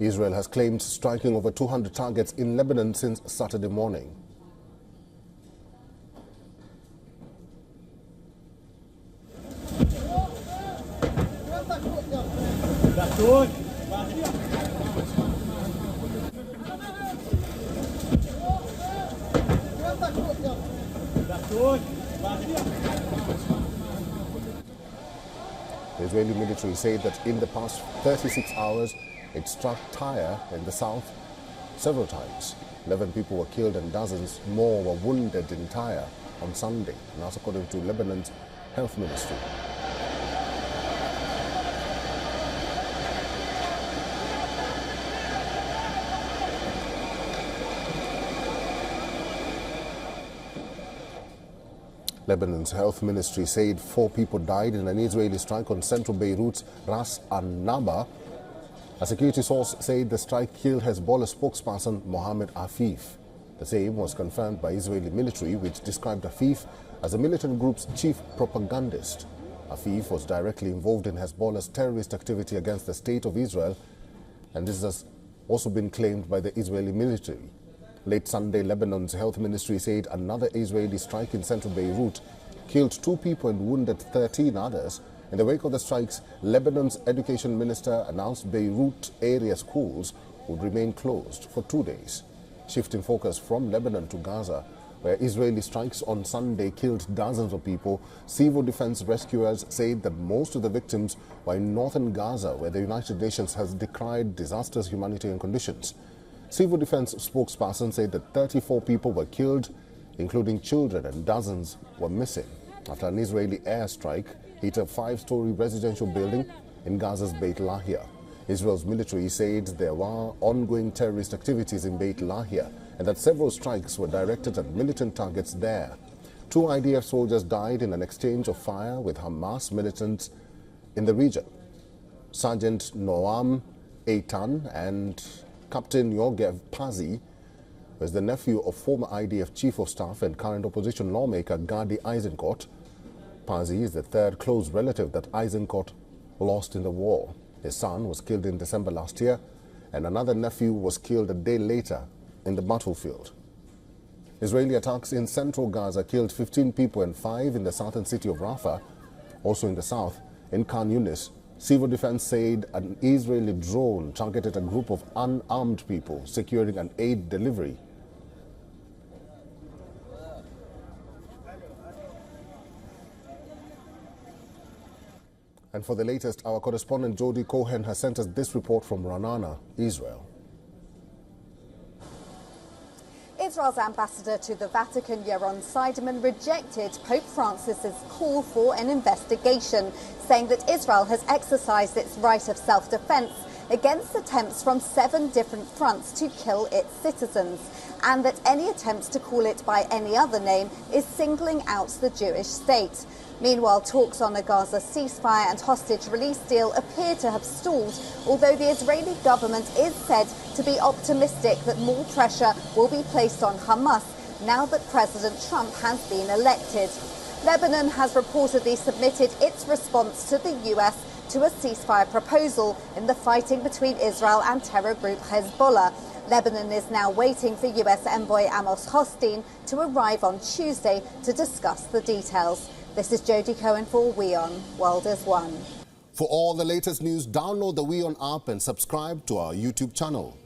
Israel has claimed striking over 200 targets in Lebanon since Saturday morning. The Israeli military said that in the past 36 hours, it struck Tyre in the south several times. 11 people were killed and dozens more were wounded in Tyre on Sunday, and that's according to Lebanon's health ministry. Lebanon's health ministry said 4 people died in an Israeli strike on central Beirut's Ras al-Naba. A security source said the strike killed Hezbollah spokesperson Mohammed Afif. The same was confirmed by Israeli military, which described Afif as the militant group's chief propagandist. Afif was directly involved in Hezbollah's terrorist activity against the state of Israel, and this has also been claimed by the Israeli military. Late Sunday, Lebanon's health ministry said another Israeli strike in central Beirut killed 2 people and wounded 13 others. In the wake of the strikes, Lebanon's education minister announced Beirut area schools would remain closed for 2 days. Shifting focus from Lebanon to Gaza, where Israeli strikes on Sunday killed dozens of people, civil defense rescuers said that most of the victims were in northern Gaza, where the United Nations has decried disastrous humanitarian conditions. Civil defense spokesperson said that 34 people were killed, including children, and dozens were missing after an Israeli airstrike hit a 5-story residential building in Gaza's Beit Lahia. Israel's military said there were ongoing terrorist activities in Beit Lahia and that several strikes were directed at militant targets there. 2 IDF soldiers died in an exchange of fire with Hamas militants in the region. Sergeant Noam Eitan and Captain Yogev Pazi was the nephew of former IDF Chief of Staff and current opposition lawmaker Gadi Eisenkot. Pazi is the 3rd close relative that Eisenkot lost in the war. His son was killed in December last year, and another nephew was killed a day later in the battlefield. Israeli attacks in central Gaza killed 15 people and 5 in the southern city of Rafah. Also in the south, in Khan Yunis, civil defense said an Israeli drone targeted a group of unarmed people securing an aid delivery. And for the latest, our correspondent Jody Cohen has sent us this report from Ra'anana, Israel. Israel's ambassador to the Vatican, Yaron Seidemann, rejected Pope Francis's call for an investigation, saying that Israel has exercised its right of self-defense against attempts from 7 different fronts to kill its citizens, and that any attempts to call it by any other name is singling out the Jewish state. Meanwhile, talks on a Gaza ceasefire and hostage release deal appear to have stalled, although the Israeli government is said to be optimistic that more pressure will be placed on Hamas now that President Trump has been elected. Lebanon has reportedly submitted its response to the US to a ceasefire proposal in the fighting between Israel and terror group Hezbollah. Lebanon is now waiting for US envoy Amos Hochstein to arrive on Tuesday to discuss the details. This is Jody Cohen for WION World is One. For all the latest news, download the WION app and subscribe to our YouTube channel.